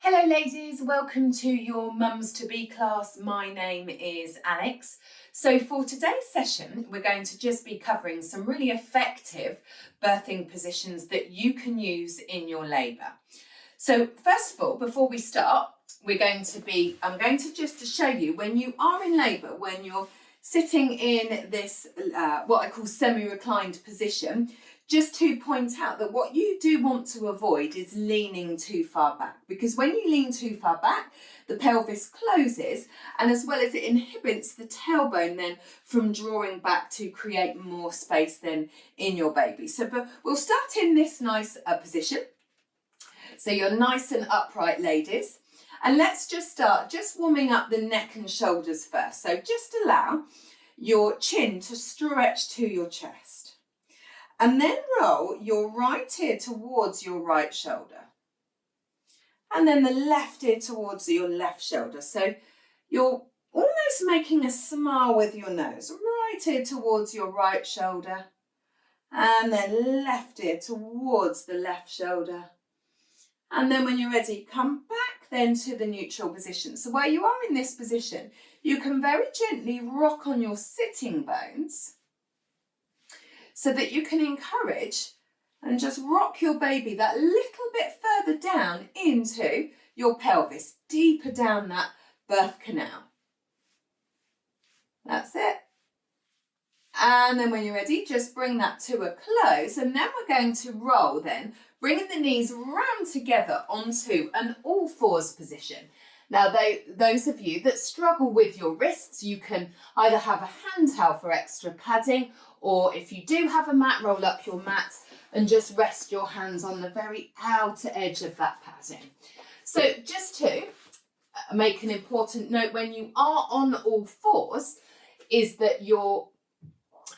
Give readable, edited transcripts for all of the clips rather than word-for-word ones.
Hello ladies, welcome to your Mums to Be class. My name is Alex. So for today's session, we're going to just be covering some really effective birthing positions that you can use in your labour. So first of all, before we start, I'm going to just show you when you are in labour, when you're sitting in this, what I call semi-reclined position, just to point out that what you do want to avoid is leaning too far back, because when you lean too far back, the pelvis closes, and as well as it inhibits the tailbone then from drawing back to create more space then in your baby. But we'll start in this nice position. So you're nice and upright, ladies. And let's just start warming up the neck and shoulders first. So just allow your chin to stretch to your chest. And then roll your right ear towards your right shoulder. And then the left ear towards your left shoulder. So you're almost making a smile with your nose. Right ear towards your right shoulder. And then left ear towards the left shoulder. And then when you're ready, come back then to the neutral position. So where you are in this position, you can very gently rock on your sitting bones so that you can encourage and just rock your baby that little bit further down into your pelvis, deeper down that birth canal. That's it. And then when you're ready, just bring that to a close, and then we're going to roll then, bringing the knees round together onto an all fours position. Now, those of you that struggle with your wrists, you can either have a hand towel for extra padding, or if you do have a mat, roll up your mat and just rest your hands on the very outer edge of that padding. So just to make an important note, when you are on all fours, is that your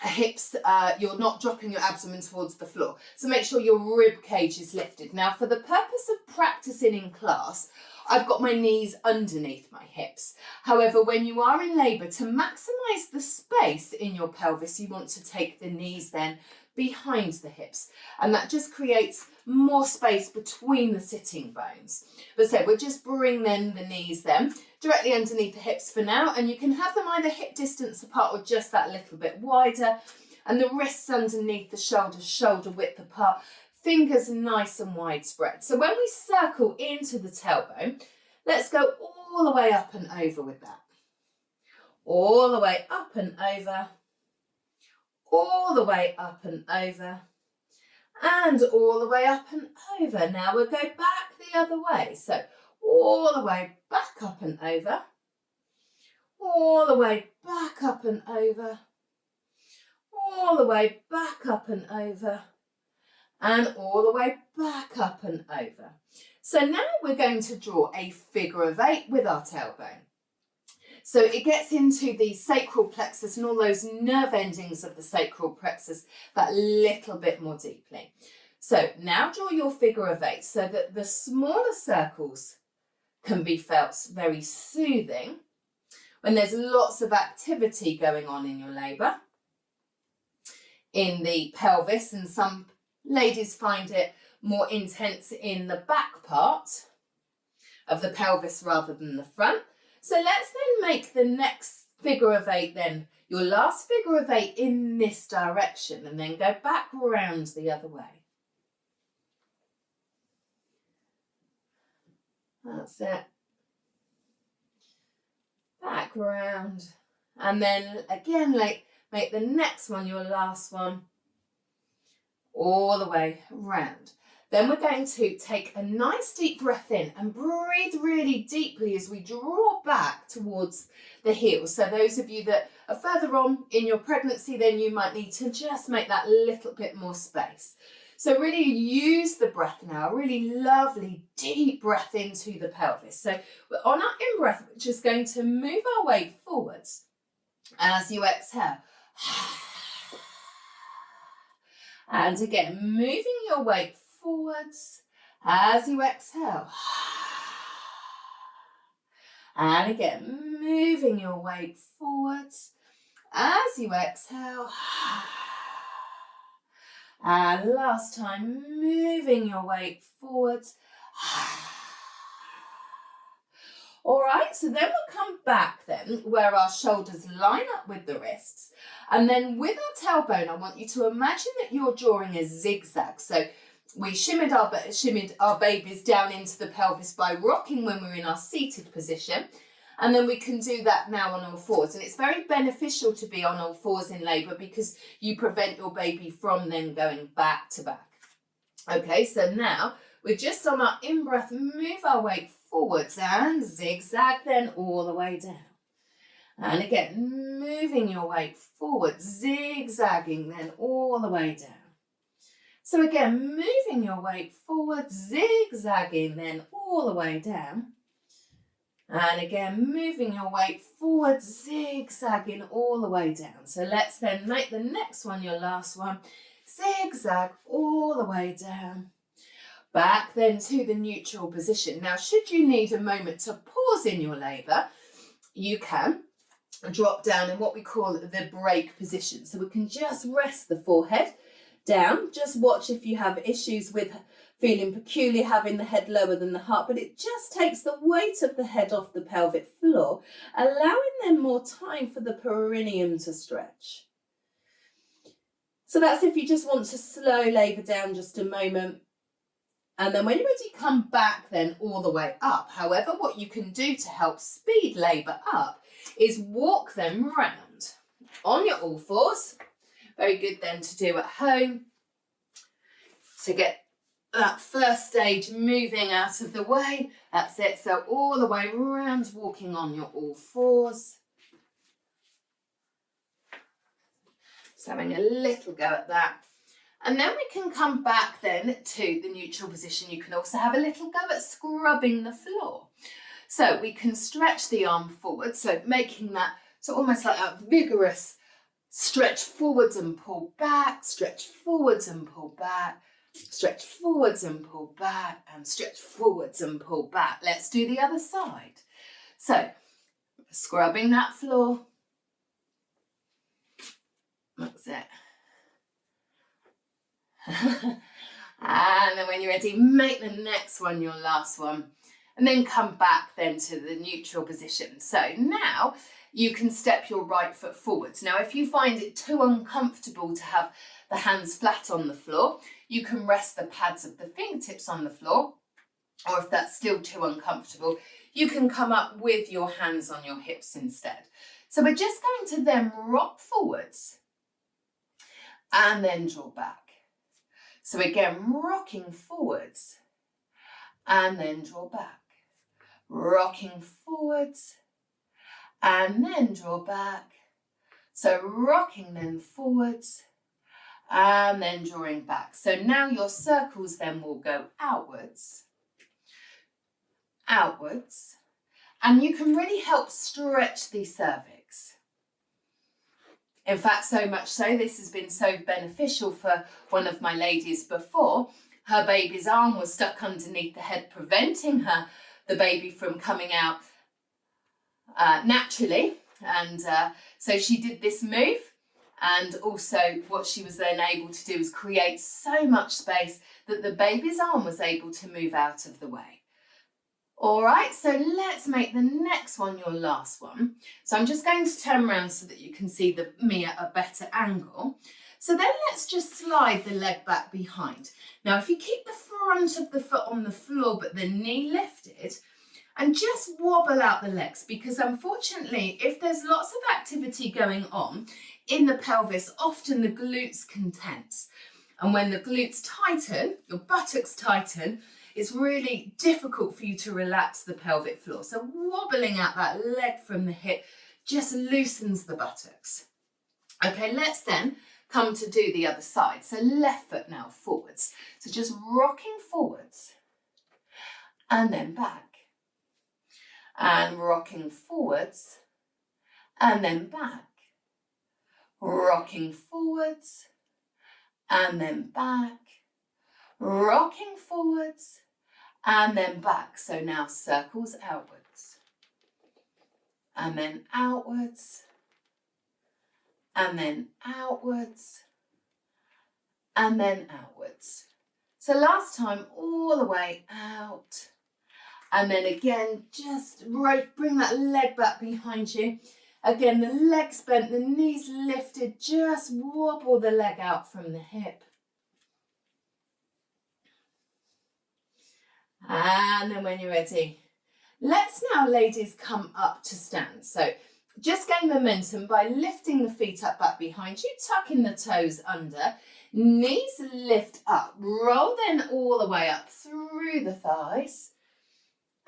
hips, you're not dropping your abdomen towards the floor. So make sure your rib cage is lifted. Now, for the purpose of practicing in class, I've got my knees underneath my hips. However, when you are in labour, to maximise the space in your pelvis, you want to take the knees then behind the hips. And that just creates more space between the sitting bones. But so we'll just bring then the knees then directly underneath the hips for now, and you can have them either hip distance apart or just that little bit wider, and the wrists underneath the shoulders, shoulder width apart, fingers nice and widespread. So when we circle into the tailbone, let's go all the way up and over with that. All the way up and over, all the way up and over, and all the way up and over. Now we'll go back the other way. So all the way back up and over, all the way back up and over, all the way back up and over, and all the way back up and over. So now we're going to draw a figure of 8 with our tailbone. So it gets into the sacral plexus and all those nerve endings of the sacral plexus that little bit more deeply. So now draw your figure of 8 so that the smaller circles can be felt very soothing when there's lots of activity going on in your labour, in the pelvis, and some ladies find it more intense in the back part of the pelvis rather than the front. So let's then make the next figure of 8 then, your last figure of 8 in this direction, and then go back round the other way. That's it. Back round. And then again, make the next one your last one. All the way round. Then we're going to take a nice deep breath in and breathe really deeply as we draw back towards the heels. So those of you that are further on in your pregnancy, then you might need to just make that little bit more space. So really use the breath now, a really lovely deep breath into the pelvis. So we're on our in-breath, we're just going to move our weight forwards as you exhale. And again, moving your weight forwards as you exhale. And again, moving your weight forwards as you exhale. And last time, moving your weight forwards All right, so then we'll come back then where our shoulders line up with the wrists. And then with our tailbone, I want you to imagine that you're drawing a zigzag. So we shimmied our babies down into the pelvis by rocking when we're in our seated position. And then we can do that now on all fours. And it's very beneficial to be on all fours in labour because you prevent your baby from then going back to back. Okay, so now we're just on our in-breath, move our weight forwards and zigzag then all the way down. And again, moving your weight forward, zigzagging then all the way down. So again, moving your weight forward, zigzagging then all the way down. And again, moving your weight forward, zigzagging all the way down. So let's then make the next one your last one. Zigzag all the way down. Back then to the neutral position. Now, should you need a moment to pause in your labour, you can drop down in what we call the break position. So we can just rest the forehead down. Just watch if you have issues with feeling peculiar, having the head lower than the heart, but it just takes the weight of the head off the pelvic floor, allowing them more time for the perineum to stretch. So that's if you just want to slow labour down just a moment. And then when you're ready, come back then all the way up. However, what you can do to help speed labour up is walk them round on your all fours. Very good then to do at home to get that first stage moving out of the way. That's it. So all the way around, walking on your all fours. Just having a little go at that. And then we can come back then to the neutral position. You can also have a little go at scrubbing the floor. So we can stretch the arm forward, so making that so almost like a vigorous stretch forwards and pull back, stretch forwards and pull back, stretch forwards and pull back, and stretch forwards and pull back. Let's do the other side. So scrubbing that floor. That's it. And then when you're ready, make the next one your last one. And then come back then to the neutral position. So now you can step your right foot forwards. Now, if you find it too uncomfortable to have the hands flat on the floor, you can rest the pads of the fingertips on the floor. Or if that's still too uncomfortable, you can come up with your hands on your hips instead. So we're just going to then rock forwards and then draw back. So again, rocking forwards and then draw back. Rocking forwards and then draw back. So rocking then forwards and then drawing back. So now your circles then will go outwards, outwards, and you can really help stretch the cervix. In fact, so much so, this has been so beneficial for one of my ladies before. Her baby's arm was stuck underneath the head, preventing the baby from coming out naturally. And so she did this move. And also what she was then able to do was create so much space that the baby's arm was able to move out of the way. All right, so let's make the next one your last one. So I'm just going to turn around so that you can see me at a better angle. So then let's just slide the leg back behind. Now, if you keep the front of the foot on the floor, but the knee lifted, and just wobble out the legs, because unfortunately, if there's lots of activity going on in the pelvis, often the glutes can tense. And when the glutes tighten, your buttocks tighten, it's really difficult for you to relax the pelvic floor. So wobbling out that leg from the hip just loosens the buttocks. Okay, let's then come to do the other side. So left foot now forwards. So just rocking forwards and then back. And rocking forwards and then back. Rocking forwards and then back. Rocking forwards and then back. So now circles outwards and then outwards and then outwards and then outwards. So last time all the way out And then again, just bring that leg back behind you. Again, the legs bent, the knees lifted, just wobble the leg out from the hip. And then when you're ready, let's now, ladies, come up to stand. So just gain momentum by lifting the feet up back behind you, tucking the toes under, knees lift up, roll then all the way up through the thighs.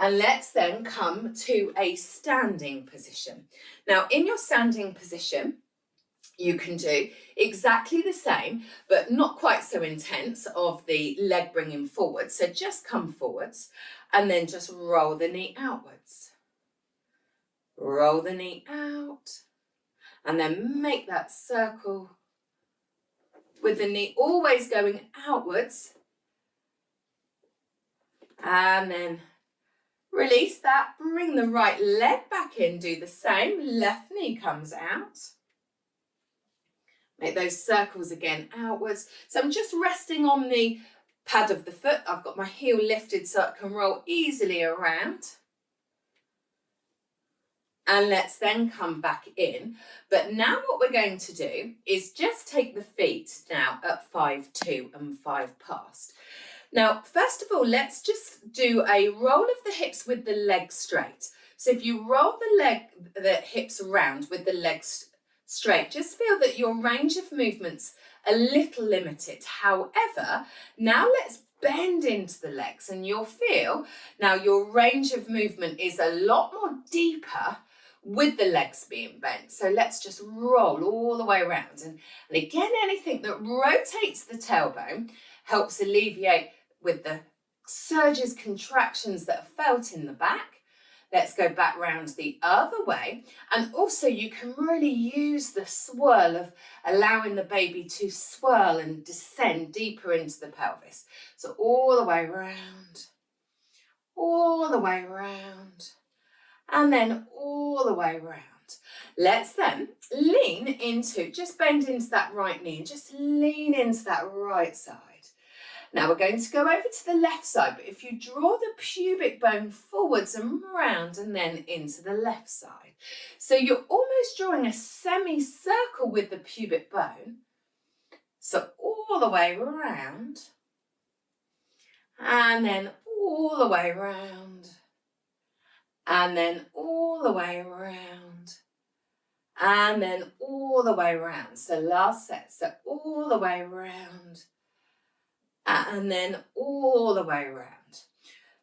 And let's then come to a standing position. Now, in your standing position, you can do exactly the same, but not quite so intense of the leg bringing forward. So just come forwards and then just roll the knee outwards. Roll the knee out and then make that circle with the knee always going outwards. And then release that, bring the right leg back in, do the same, left knee comes out. Make those circles again outwards. So I'm just resting on the pad of the foot. I've got my heel lifted so I can roll easily around. And let's then come back in. But now what we're going to do is just take the feet now at 5-2 and 5 past. Now, first of all, let's just do a roll of the hips with the legs straight. So if you roll the hips around with the legs straight, just feel that your range of movement's a little limited. However, now let's bend into the legs and you'll feel now your range of movement is a lot more deeper with the legs being bent. So let's just roll all the way around. And again, anything that rotates the tailbone helps alleviate with the surges, contractions that are felt in the back. Let's go back round the other way. And also you can really use the swirl of allowing the baby to swirl and descend deeper into the pelvis. So all the way around, all the way around, and then all the way around. Let's then lean into, just bend into that right knee and just lean into that right side. Now we're going to go over to the left side, but if you draw the pubic bone forwards and round and then into the left side. So you're almost drawing a semicircle with the pubic bone. So all the way around and then all the way around and then all the way around and then all the way around. So last set, so all the way around and then all the way around.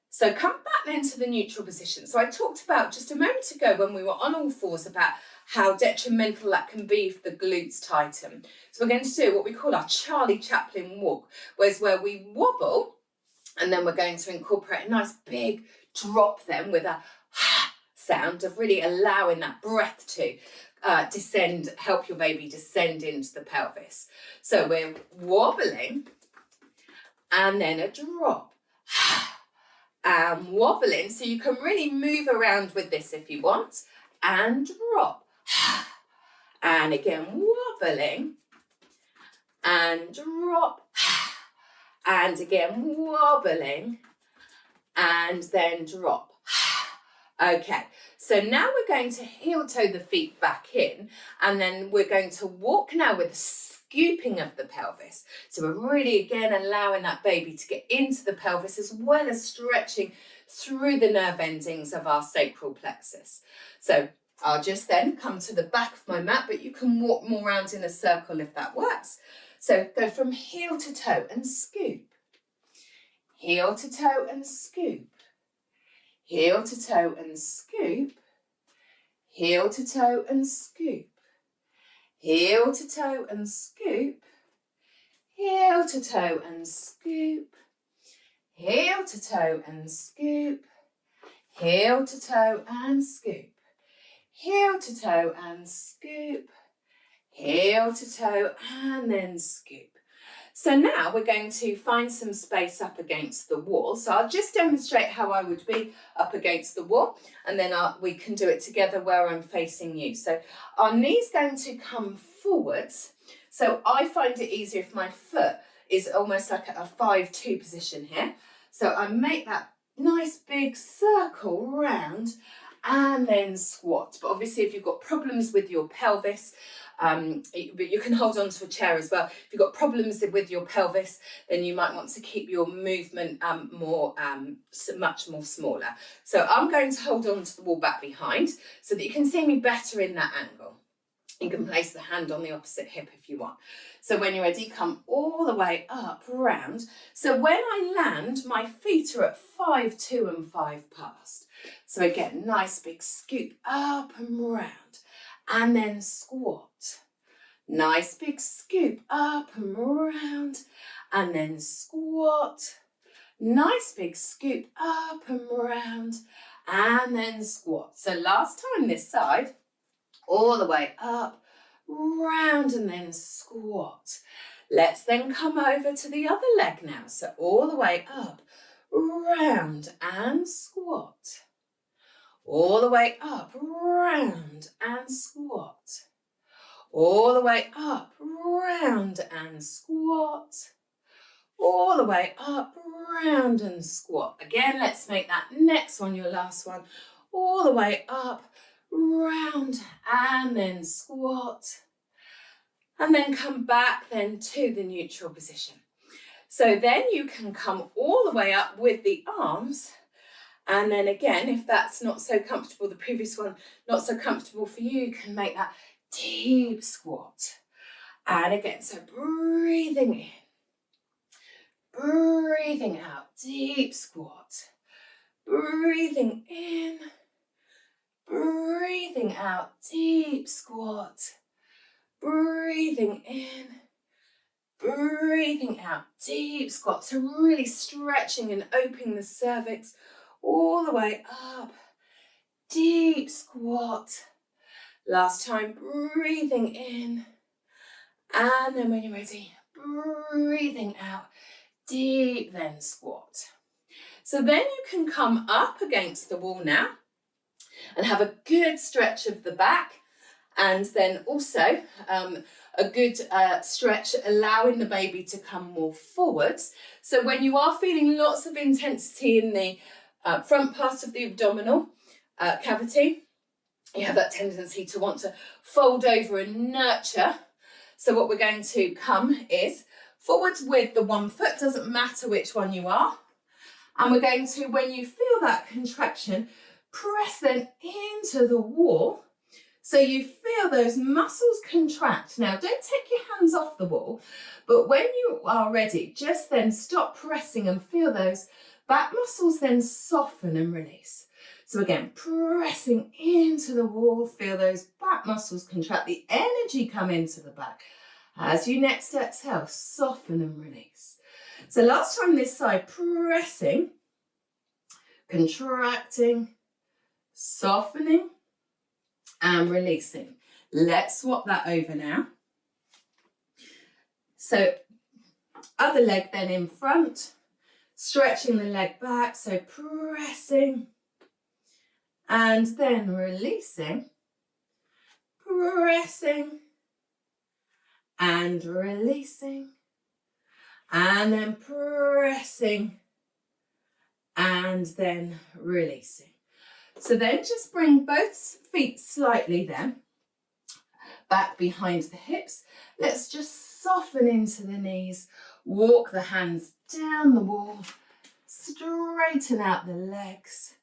So come back then to the neutral position. So I talked about just a moment ago when we were on all fours about how detrimental that can be if the glutes tighten. So we're going to do what we call our Charlie Chaplin walk, where we wobble and then we're going to incorporate a nice big drop then with a sound of really allowing that breath to descend, help your baby descend into the pelvis. So we're wobbling and then a drop and wobbling, so you can really move around with this if you want, and drop and again wobbling and drop and again wobbling and then drop. Okay, so now we're going to heel toe the feet back in and then we're going to walk now with scooping of the pelvis. So we're really again allowing that baby to get into the pelvis as well as stretching through the nerve endings of our sacral plexus. So I'll just then come to the back of my mat, but you can walk more around in a circle if that works. So go from heel to toe and scoop. Heel to toe and scoop. Heel to toe and scoop. Heel to toe and scoop. Heel to toe and scoop. Heel to toe and scoop. Heel to toe and scoop. Heel to toe and scoop. Heel to toe and scoop. Heel to toe and then scoop. So now we're going to find some space up against the wall. So I'll just demonstrate how I would be up against the wall and then we can do it together where I'm facing you. So our knee's going to come forwards. So I find it easier if my foot is almost like a 5-2 position here. So I make that nice big circle round, and then squat. But obviously if you've got problems with your pelvis, but you can hold on to a chair as well. If you've got problems with your pelvis, then you might want to keep your movement much more smaller. So I'm going to hold on to the wall back behind so that you can see me better in that angle. You can place the hand on the opposite hip if you want. So when you're ready, come all the way up, round. So when I land, my feet are at 5, 2 and 5 past. So again, nice big scoop up and round. And then squat. Nice big scoop up and round. And then squat. Nice big scoop up and round. And then squat. So last time this side. All the way up, round, and then squat. Let's then come over to the other leg now. So all the way up, round, and squat. All the way up, round, and squat. All the way up, round, and squat. All the way up, round, and squat. Again, let's make that next one your last one. All the way up, round, and then squat, and then come back then to the neutral position. So then you can come all the way up with the arms, and then again, if that's not so comfortable, the previous one not so comfortable for you, you can make that deep squat. And again, so breathing in, breathing out, deep squat, breathing in, breathing out, deep squat. Breathing in, breathing out, deep squat. So really stretching and opening the cervix all the way up. Deep squat. Last time, breathing in. And then when you're ready, breathing out. Deep, then squat. So then you can come up against the wall now and have a good stretch of the back, and then also a good stretch allowing the baby to come more forwards. So when you are feeling lots of intensity in the front part of the abdominal cavity, you have that tendency to want to fold over and nurture. So what we're going to come is forwards with the one foot, doesn't matter which one you are. And we're going to, when you feel that contraction, press then into the wall so you feel those muscles contract. Now, don't take your hands off the wall, but when you are ready, just then stop pressing and feel those back muscles then soften and release. So again, pressing into the wall, feel those back muscles contract, the energy come into the back. As you next exhale, soften and release. So last time this side, pressing, contracting, softening and releasing. Let's swap that over now. So other leg then in front, stretching the leg back, so pressing and then releasing, pressing and releasing, and then pressing and then releasing. So then just bring both feet slightly then back behind the hips. Let's just soften into the knees, walk the hands down the wall, straighten out the legs.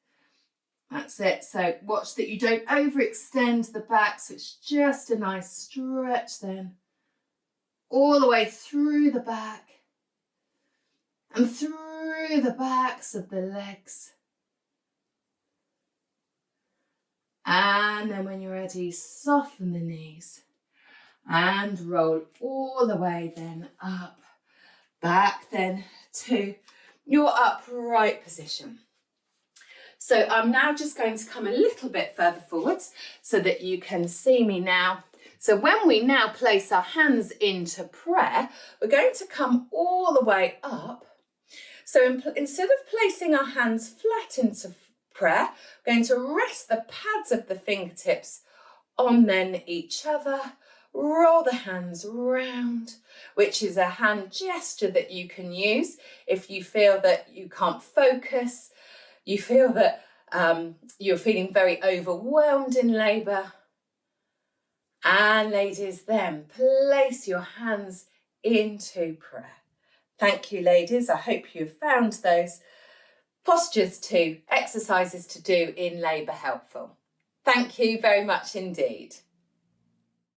That's it. So watch that you don't overextend the back, so it's just a nice stretch then, all the way through the back and through the backs of the legs. And then when you're ready, soften the knees and roll all the way then up, back then to your upright position. So I'm now just going to come a little bit further forwards so that you can see me now. So when we now place our hands into prayer, we're going to come all the way up. So instead of placing our hands flat into prayer, we're going to rest the pads of the fingertips on then each other. Roll the hands round, which is a hand gesture that you can use if you feel that you can't focus. you feel that you're feeling very overwhelmed in labour. And ladies, then place your hands into prayer. Thank you, ladies. I hope you've found those postures exercises to do in labour helpful. Thank you very much indeed.